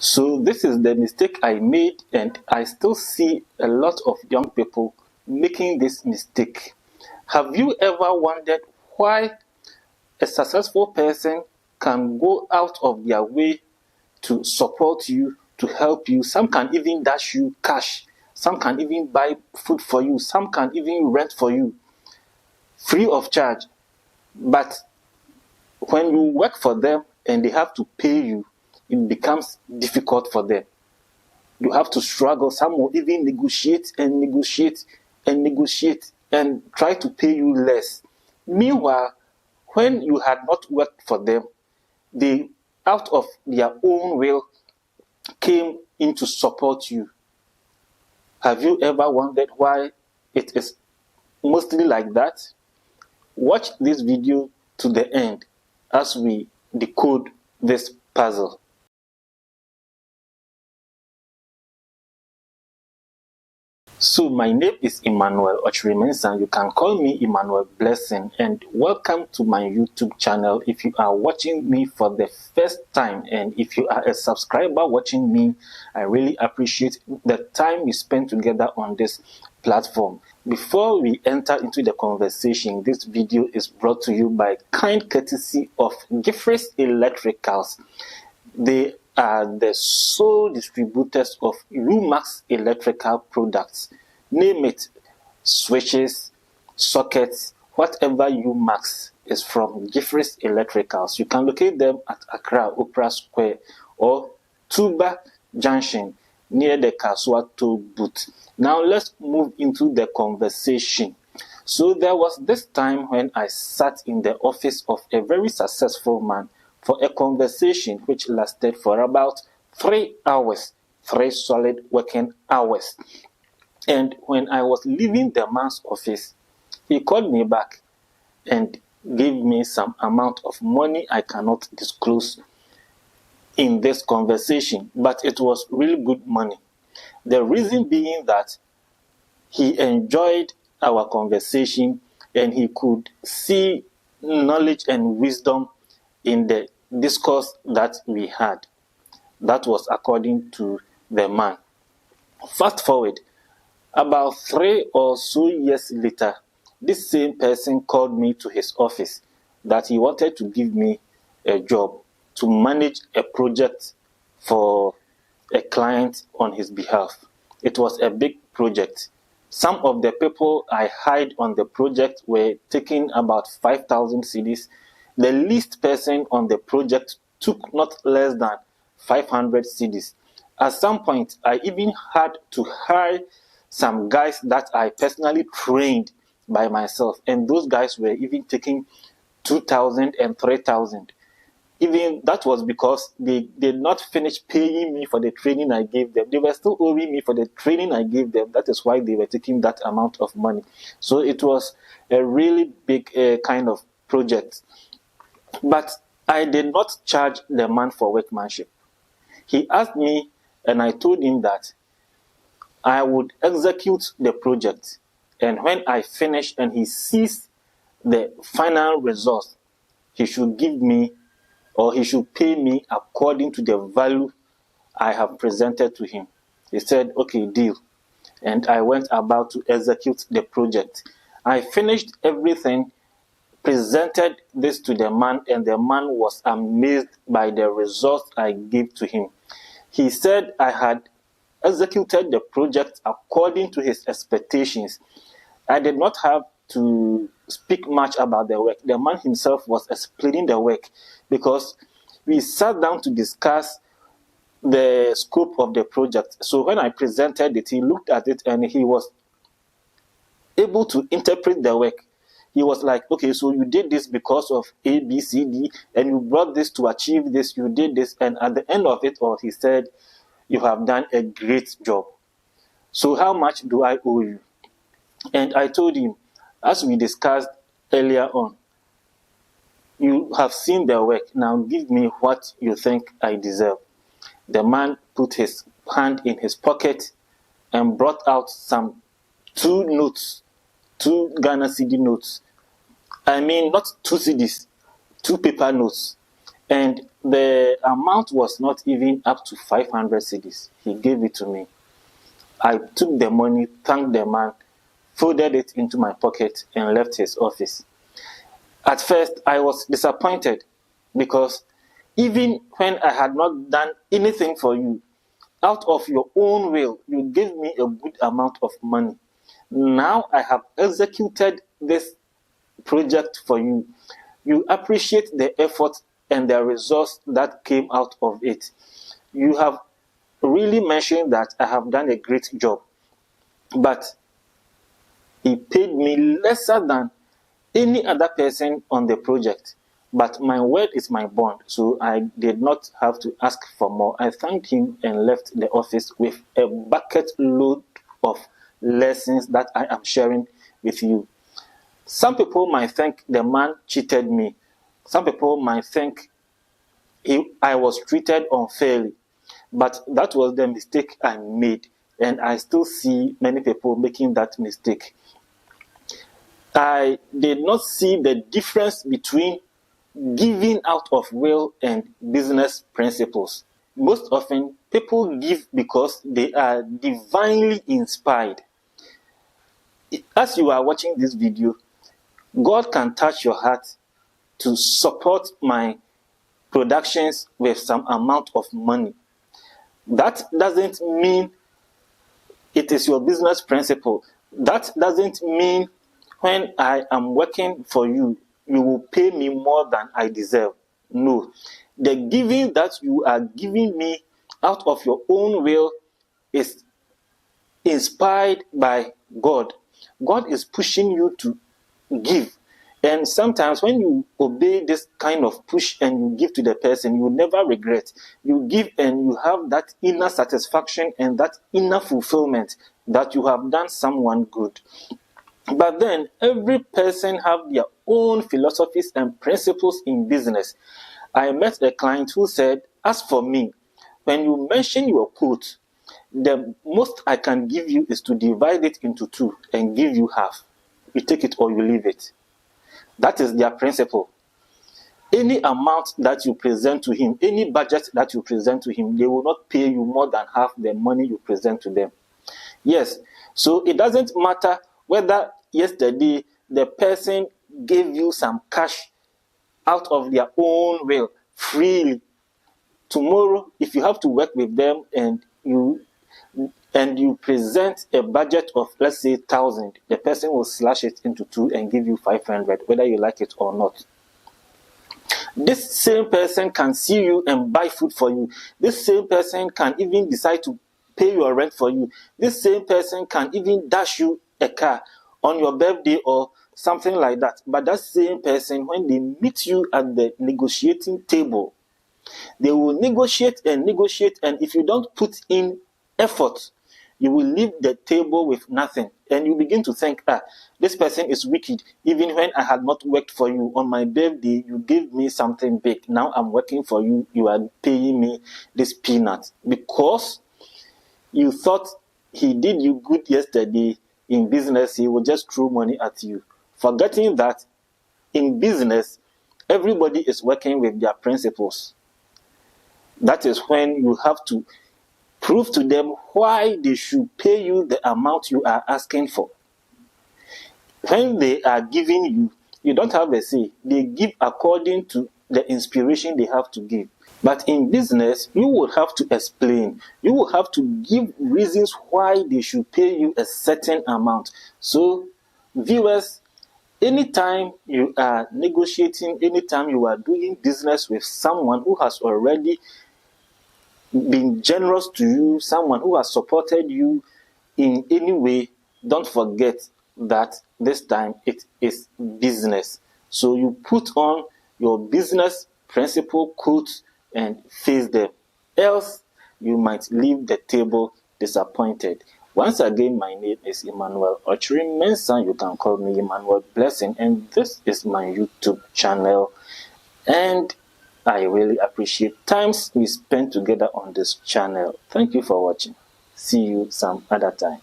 So this is the mistake I made, and I still see a lot of young people making this mistake. Have you ever wondered why a successful person can go out of their way to support you, to help you? Some can even dash you cash. Some can even buy food for you. Some can even rent for you free of charge. But when you work for them and they have to pay you, it becomes difficult for them. You have to struggle. Some will even negotiate and negotiate and negotiate and try to pay you less. Meanwhile, when you had not worked for them, they, out of their own will, came in to support you. Have you ever wondered why it is mostly like that? Watch this video to the end as we decode this puzzle. So my name is Emmanuel Ochirimensan. You can call me Emmanuel Blessing, and welcome to my YouTube channel. If you are watching me for the first time, and if you are a subscriber watching me, I really appreciate the time we spend together on this platform. Before we enter into the conversation, this video is brought to you by kind courtesy of GivIng Electricals. They are the sole distributors of Umax electrical products. Name it, switches, sockets, whatever Umax is from GivIng Electricals. You can locate them at Accra Opera Square or Tuba Junction near the Kaswa Toll Booth. Now let's move into the conversation. So there was this time when I sat in the office of a very successful man for a conversation which lasted for about 3 hours, 3 solid working hours. And when I was leaving the man's office, he called me back and gave me some amount of money I cannot disclose in this conversation, but it was really good money. The reason being that he enjoyed our conversation and he could see knowledge and wisdom in the discourse that we had. That was according to the man. Fast forward, about 3 or so years later, this same person called me to his office that he wanted to give me a job to manage a project for a client on his behalf. It was a big project. Some of the people I hired on the project were taking about 5,000 cedis. The least person on the project took not less than 500 cedis. At some point, I even had to hire some guys that I personally trained by myself, and those guys were even taking 2,000 and 3,000. Even that was because they did not finish paying me for the training I gave them. They were still owing me for the training I gave them. That is why they were taking that amount of money. So it was a really big kind of project. But I did not charge the man for workmanship. He asked me, and I told him that I would execute the project. And when I finish and he sees the final result, he should give me, or he should pay me according to the value I have presented to him. He said, okay, deal. And I went about to execute the project. I finished everything, presented this to the man, and the man was amazed by the results I gave to him. He said I had executed the project according to his expectations. I did not have to speak much about the work. The man himself was explaining the work because we sat down to discuss the scope of the project. So when I presented it, he looked at it and he was able to interpret the work. He was like, okay, so you did this because of A, B, C, D, and you brought this to achieve this, you did this, and at the end of it all, he said, you have done a great job. So how much do I owe you? And I told him, as we discussed earlier on, you have seen the work, now give me what you think I deserve. The man put his hand in his pocket and brought out some 2 notes, 2 Ghana cedi notes. I mean, not 2 cedis, 2 paper notes. And the amount was not even up to 500 cedis. He gave it to me. I took the money, thanked the man, folded it into my pocket, and left his office. At first, I was disappointed because even when I had not done anything for you, out of your own will, you gave me a good amount of money. Now I have executed this project for you. You appreciate the effort and the results that came out of it. You have really mentioned that I have done a great job, but he paid me lesser than any other person on the project. But my word is my bond, so I did not have to ask for more. I thanked him and left the office with a bucket load of lessons that I am sharing with you. Some people might think the man cheated me. Some people might think I was treated unfairly. But that was the mistake I made. And I still see many people making that mistake. I did not see the difference between giving out of will and business principles. Most often, people give because they are divinely inspired. As you are watching this video, God can touch your heart to support my productions with some amount of money. That doesn't mean it is your business principle. That doesn't mean when I am working for you, you will pay me more than I deserve. No. The giving that you are giving me out of your own will is inspired by God. God is pushing you to give. And sometimes when you obey this kind of push and you give to the person, you never regret. You give and you have that inner satisfaction and that inner fulfillment that you have done someone good. But then every person have their own philosophies and principles in business. I met a client who said, as for me, when you mention your quote, the most I can give you is to divide it into two and give you half. You take it or you leave it. That is their principle. Any amount that you present to him, any budget that you present to him, they will not pay you more than half the money you present to them. Yes, so it doesn't matter whether yesterday the person gave you some cash out of their own will, freely. Tomorrow, if you have to work with them and you present a budget of, let's say, 1,000, the person will slash it into two and give you 500, whether you like it or not. This same person can see you and buy food for you. This same person can even decide to pay your rent for you. This same person can even dash you a car on your birthday or something like that. But that same person, when they meet you at the negotiating table, they will negotiate, and if you don't put in effort, you will leave the table with nothing. And you begin to think, this person is wicked. Even when I had not worked for you, on my birthday, you gave me something big. Now I'm working for you, you are paying me this peanut. Because you thought he did you good yesterday in business, he will just throw money at you. Forgetting that in business, everybody is working with their principles. That is when you have to prove to them why they should pay you the amount you are asking for. When they are giving you, you don't have a say. They give according to the inspiration they have to give. But in business, you will have to explain. You will have to give reasons why they should pay you a certain amount. So, viewers, anytime you are negotiating, anytime you are doing business with someone who has already been generous to you, someone who has supported you in any way, don't forget that this time it is business. So you put on your business principle coat and face them. Else, you might leave the table disappointed. Once again, my name is Emmanuel Ochiri Mensah. You can call me Emmanuel Blessing, and this is my YouTube channel. And I really appreciate times we spend together on this channel. Thank you for watching. See you some other time.